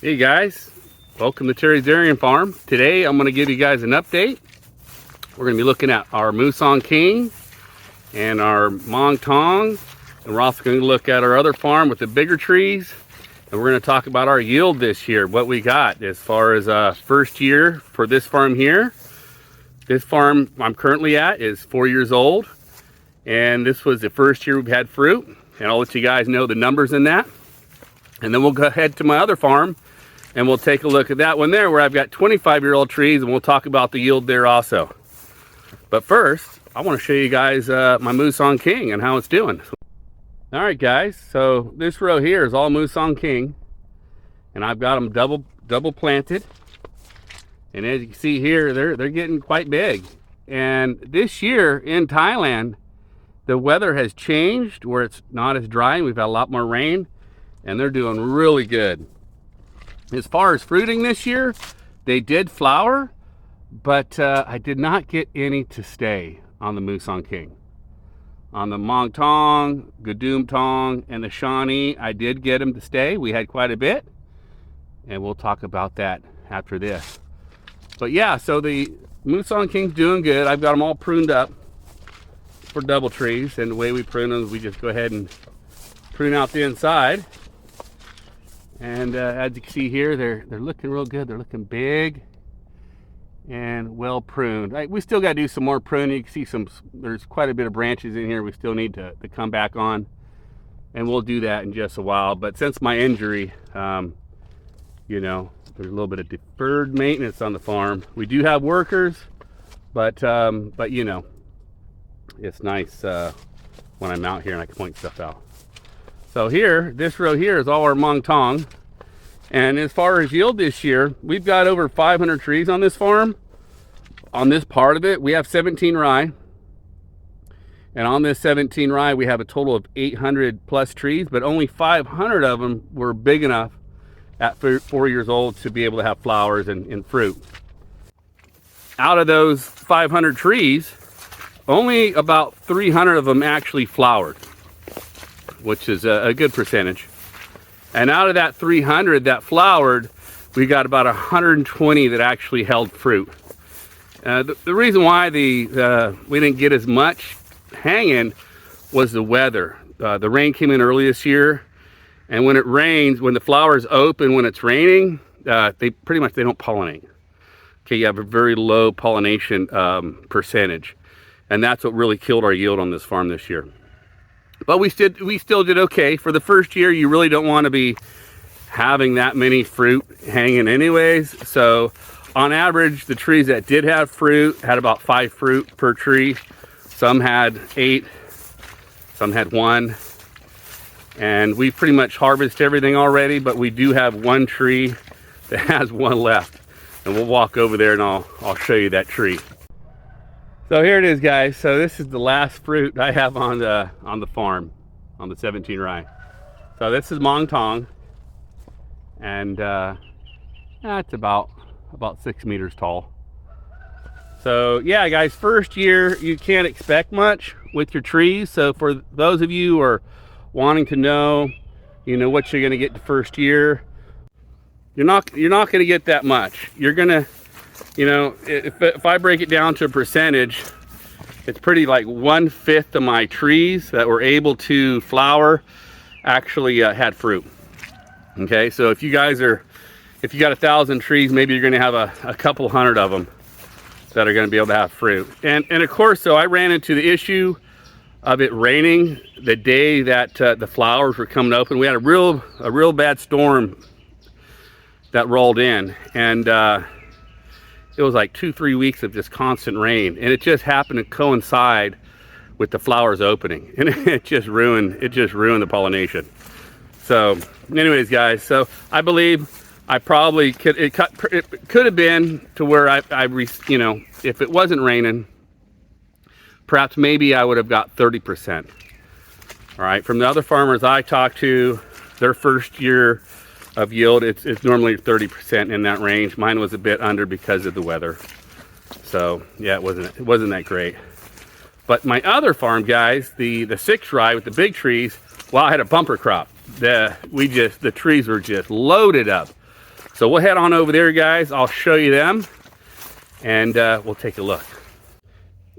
Hey guys, welcome to Terry's Durian Farm. Today I'm going to give you guys an update. We're going to be looking at our Musang King and our Monthong, and we're also going to look at our other farm with the bigger trees, and we're going to talk about our yield this year, what we got as far as first year for this farm here. This farm I'm currently at is 4 years old, and this was the first year we've had fruit, and I'll let you guys know the numbers in that. And then we'll go ahead to my other farm and we'll take a look at that one there where I've got 25-year-old trees, and we'll talk about the yield there also. But first, I want to show you guys my Musang King and how it's doing. All right, guys, so this row here is all Musang King, and I've got them double planted. And as you can see here, they're getting quite big. And this year in Thailand, the weather has changed where it's not as dry. We've had a lot more rain, and they're doing really good. As far as fruiting this year, they did flower, but I did not get any to stay on the Musang King. On the Monthong, Tong, and the Shawnee, I did get them to stay. We had quite a bit, and we'll talk about that after this. But yeah, so the Musang King's doing good. I've got them all pruned up for double trees, and the way we prune them is we just go ahead and prune out the inside. And as you can see here, they're looking real good. They're looking big and well pruned. We still got to do some more pruning. You can see there's quite a bit of branches in here we still need to come back on, and we'll do that in just a while. But since my injury, you know, there's a little bit of deferred maintenance on the farm. We do have workers, but you know, it's nice when I'm out here and I can point stuff out. So here, this row here is all our Monthong. And as far as yield this year, we've got over 500 trees on this farm. On this part of it, we have 17 rye. And on this 17 rye, we have a total of 800 plus trees, but only 500 of them were big enough at 4 years old to be able to have flowers and fruit. Out of those 500 trees, only about 300 of them actually flowered, which is a good percentage. And out of that 300 that flowered, we got about 120 that actually held fruit. The reason why we didn't get as much hanging was the weather. The rain came in early this year, and when it rains, when the flowers open, when it's raining, they don't pollinate. Okay, you have a very low pollination percentage, and that's what really killed our yield on this farm this year. But we still did okay. For the first year, you really don't want to be having that many fruit hanging anyways. So on average, the trees that did have fruit had about 5 fruit per tree. Some had 8, some had 1. And we pretty much harvested everything already, but we do have one tree that has 1 left. And we'll walk over there and I'll show you that tree. So here it is, guys. So this is the last fruit I have on the farm, on the 17 rye. So this is Monthong, and it's about 6 meters tall. So yeah, guys, first year you can't expect much with your trees. So for those of you who are wanting to know, you know, what you're going to get the first year, you're not going to get that much. You're going to, you know, if I break it down to a percentage, it's pretty like 1/5 of my trees that were able to flower actually had fruit. Okay, so if you got 1,000 trees, maybe you're going to have a couple hundred of them that are going to be able to have fruit. And of course, so I ran into the issue of it raining the day that the flowers were coming open. We had a real bad storm that rolled in, and it was like 2-3 weeks of just constant rain, and it just happened to coincide with the flowers opening, and it just ruined the pollination. So anyways, guys, so I believe I probably it could have been to where you know, if it wasn't raining, perhaps maybe I would have got 30%. All right, from the other farmers I talked to, their first year of yield, it's normally 30% in that range. Mine was a bit under because of the weather. So yeah, it wasn't that great. But my other farm, guys, the 6 rye with the big trees, well, I had a bumper crop. The trees were just loaded up. So we'll head on over there, guys. I'll show you them, and we'll take a look.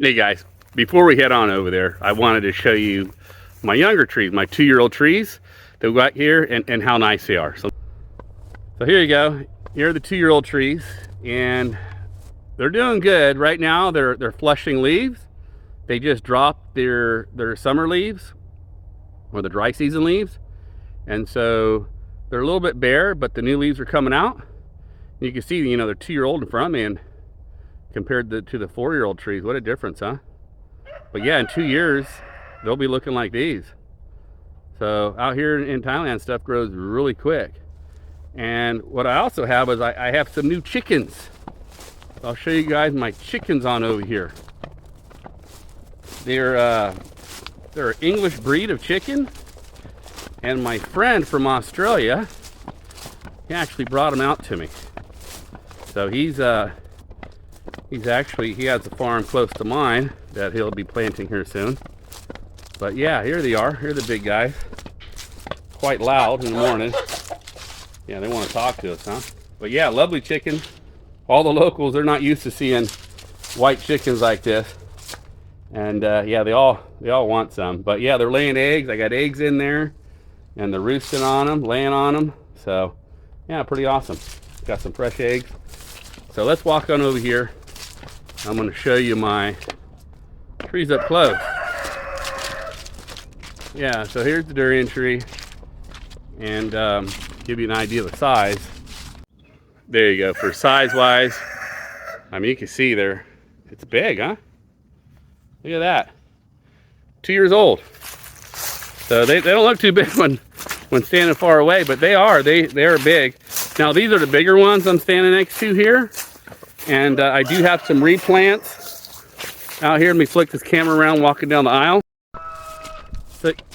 Hey guys, before we head on over there, I wanted to show you my younger trees, my 2-year-old trees that we got here, and how nice they are. So here you go. Here are the 2-year-old trees, and they're doing good right now. They're flushing leaves. They just dropped their summer leaves, or the dry season leaves, and so they're a little bit bare, but the new leaves are coming out. You can see, you know, they're 2-year-old in front, man, compared to the 4-year-old trees. What a difference, huh? But yeah, in 2 years, they'll be looking like these. So out here in Thailand, stuff grows really quick. And what I also have is I have some new chickens. I'll show you guys my chickens on over here. They're an English breed of chicken. And my friend from Australia, he actually brought them out to me. So he has a farm close to mine that he'll be planting here soon. But yeah, here they are. Here are the big guys. Quite loud in the morning. Yeah, they want to talk to us, huh? But yeah, lovely chicken. All the locals, they're not used to seeing white chickens like this. And yeah, they all want some. But yeah, they're laying eggs. I got eggs in there, and they're roosting on them, laying on them. So yeah, pretty awesome. Got some fresh eggs. So let's walk on over here. I'm going to show you my trees up close. Yeah, so here's the durian tree, and give you an idea of the size. There you go. For size wise, I mean, you can see there, it's big, huh? Look at that. 2 years old. So they don't look too big when standing far away, but they are big. Now these are the bigger ones I'm standing next to here, and I do have some replants out here. Let me flick this camera around walking down the aisle.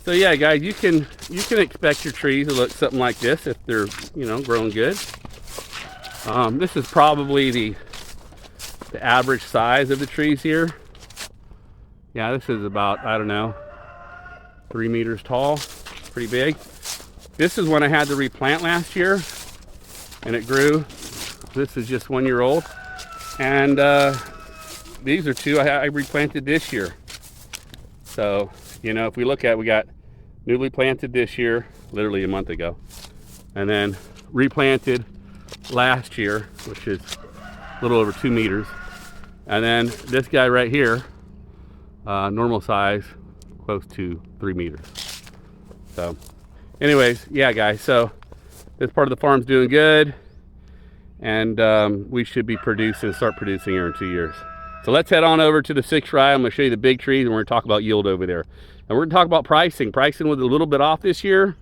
So yeah, guys, you can expect your trees to look something like this if they're, you know, growing good. This is probably the average size of the trees here. Yeah, this is about, I don't know, 3 meters tall. Pretty big. This is one I had to replant last year, and it grew. This is just 1 year old, and these are two I replanted this year. So, you know, if we look at, we got newly planted this year, literally a month ago, and then replanted last year, which is a little over 2 meters, and then this guy right here, normal size, close to 3 meters. So anyways, yeah guys, so this part of the farm's doing good, and we should be start producing here in 2 years. So let's head on over to the 6th ride. I'm going to show you the big trees, and we're going to talk about yield over there. And we're going to talk about pricing. Pricing was a little bit off this year.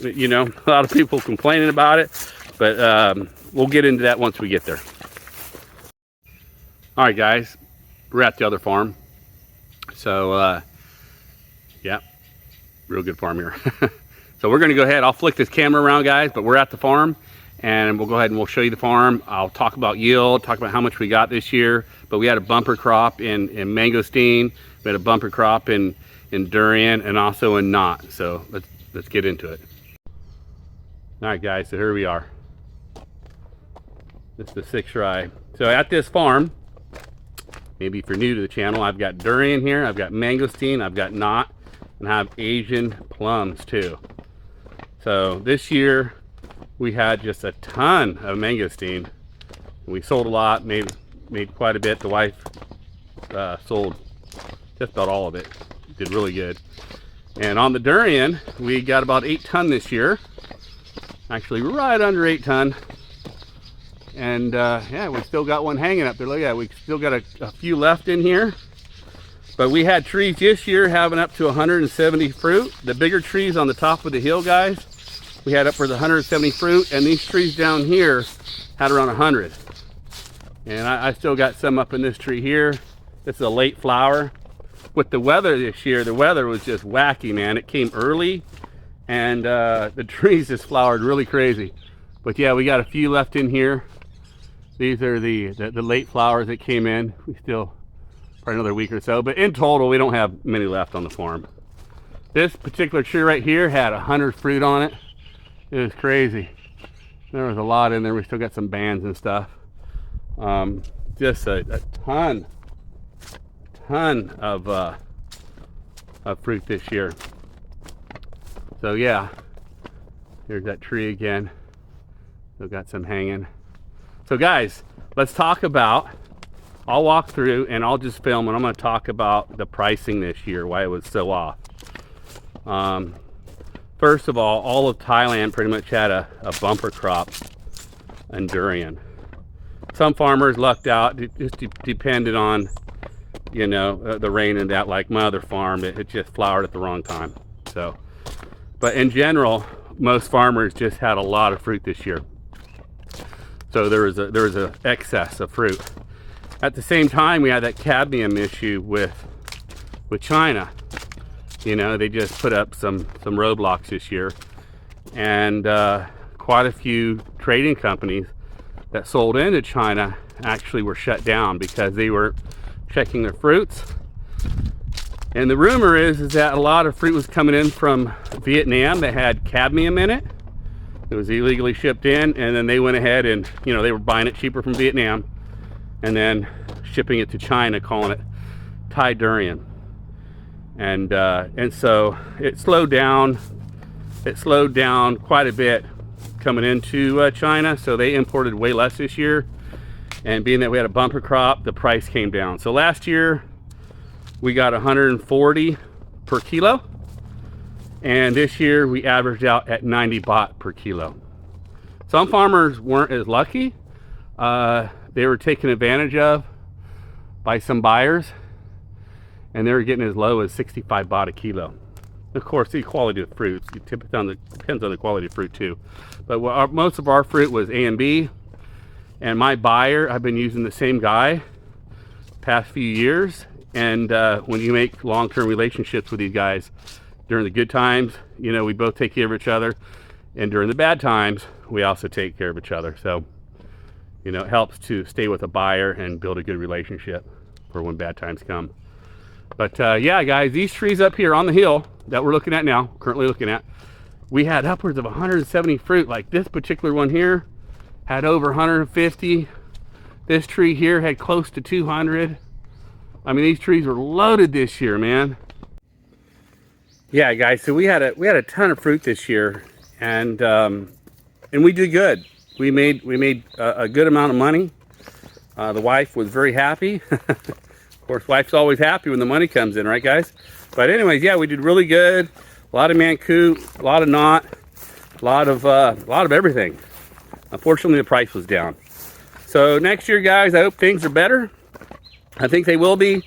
You know, a lot of people complaining about it, but we'll get into that once we get there. All right, guys, we're at the other farm. So, yeah, real good farm here. So we're going to go ahead. I'll flick this camera around, guys, but we're at the farm, and we'll go ahead and we'll show you the farm. I'll talk about yield, talk about how much we got this year. But we had a bumper crop in mangosteen. We had a bumper crop in durian, and also in knot. So let's get into it. All right, guys, so here we are. This is the 6th ride. So at this farm, maybe if you're new to the channel, I've got durian here, I've got mangosteen, I've got knot, and I have Asian plums too. So this year we had just a ton of mangosteen. We sold a lot, made quite a bit. The wife sold just about all of it. Did really good. And on the durian, we got about 8 ton this year. Actually, right under 8 ton. And yeah, we still got one hanging up there. Look at that, we still got a few left in here. But we had trees this year having up to 170 fruit. The bigger trees on the top of the hill, guys, we had up for the 170 fruit, and these trees down here had around 100. And I still got some up in this tree here. This is a late flower. With the weather this year, the weather was just wacky, man. It came early, and the trees just flowered really crazy. But yeah, we got a few left in here. These are the late flowers that came in. We still, probably another week or so, but in total, we don't have many left on the farm. This particular tree right here had 100 fruit on it. It was crazy. There was a lot in there. We still got some bands and stuff. Just a ton of fruit this year. So yeah, here's that tree again. Still got some hanging. So guys, let's talk about, I'll walk through and I'll just film and I'm going to talk about the pricing this year, why it was so off. First of all of Thailand pretty much had a bumper crop in durian. Some farmers lucked out. It just depended on, you know, the rain and that. Like my other farm, it just flowered at the wrong time. So, but in general, most farmers just had a lot of fruit this year. So there was a excess of fruit. At the same time, we had that cadmium issue with China. You know, they just put up some roadblocks this year, and quite a few trading companies that sold into China actually were shut down because they were checking their fruits. And the rumor is that a lot of fruit was coming in from Vietnam that had cadmium in it. It was illegally shipped in, and then they went ahead and, you know, they were buying it cheaper from Vietnam and then shipping it to China, calling it Thai durian. And so it slowed down quite a bit coming into China, so they imported way less this year. And being that we had a bumper crop, the price came down. So last year we got 140 per kilo, and this year we averaged out at 90 baht per kilo. Some farmers weren't as lucky. They were taken advantage of by some buyers, and they were getting as low as 65 baht a kilo. Of course, the quality of fruits, it depends on the quality of fruit too. But most of our fruit was A and B, and my buyer, I've been using the same guy past few years. And when you make long-term relationships with these guys, during the good times, you know, we both take care of each other, and during the bad times, we also take care of each other. So, you know, it helps to stay with a buyer and build a good relationship for when bad times come. But yeah, guys, these trees up here on the hill that we're looking at now, currently looking at, we had upwards of 170 fruit. Like this particular one here had over 150. This tree here had close to 200. I mean, these trees were loaded this year, man. Yeah, guys, so we had a ton of fruit this year, and we did good. We made a good amount of money. The wife was very happy. Of course, wife's always happy when the money comes in, right, guys? But anyways, yeah, we did really good. A lot of mancoop, a lot of knot, a lot of everything. Unfortunately, the price was down. So next year, guys, I hope things are better. I think they will be.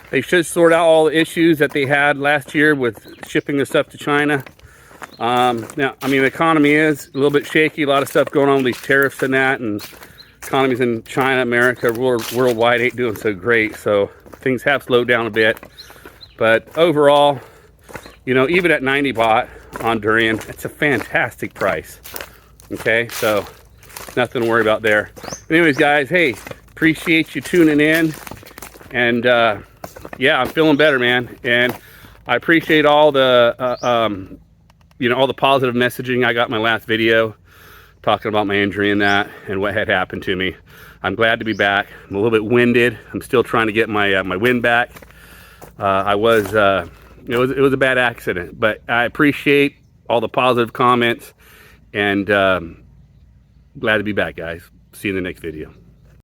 They should sort out all the issues that they had last year with shipping the stuff to China. Now, I mean, the economy is a little bit shaky. A lot of stuff going on with these tariffs and that, and economies in China, America, worldwide ain't doing so great. So things have slowed down a bit. But overall, you know, even at 90 baht on durian, it's a fantastic price. Okay, so nothing to worry about there. Anyways, guys, hey, appreciate you tuning in. And yeah, I'm feeling better, man. And I appreciate all the, you know, all the positive messaging I got in my last video, talking about my injury and that, and what had happened to me. I'm glad to be back. I'm a little bit winded. I'm still trying to get my my wind back. It was a bad accident, but I appreciate all the positive comments, and glad to be back, guys. See you in the next video.